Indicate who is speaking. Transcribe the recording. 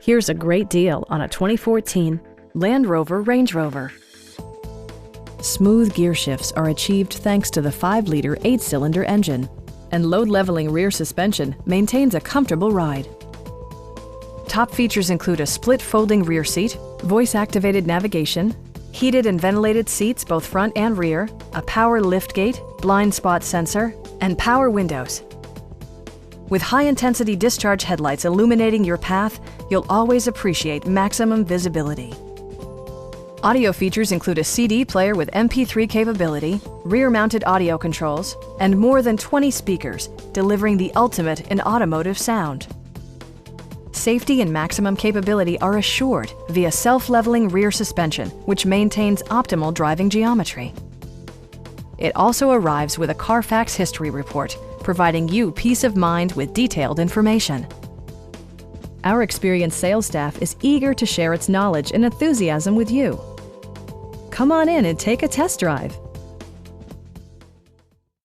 Speaker 1: Here's a great deal on a 2014 Land Rover Range Rover. Smooth gear shifts are achieved thanks to the 5-liter 8-cylinder engine, and load-leveling rear suspension maintains a comfortable ride. Top features include a split folding rear seat, voice-activated navigation, heated and ventilated seats both front and rear, a power liftgate, blind spot sensor, and power windows. With high-intensity discharge headlights illuminating your path, you'll always appreciate maximum visibility. Audio features include a CD player with MP3 capability, rear-mounted audio controls, and more than 20 speakers, delivering the ultimate in automotive sound. Safety and maximum capability are assured via self-leveling rear suspension, which maintains optimal driving geometry. It also arrives with a Carfax history report, providing you peace of mind with detailed information. Our experienced sales staff is eager to share its knowledge and enthusiasm with you. Come on in and take a test drive.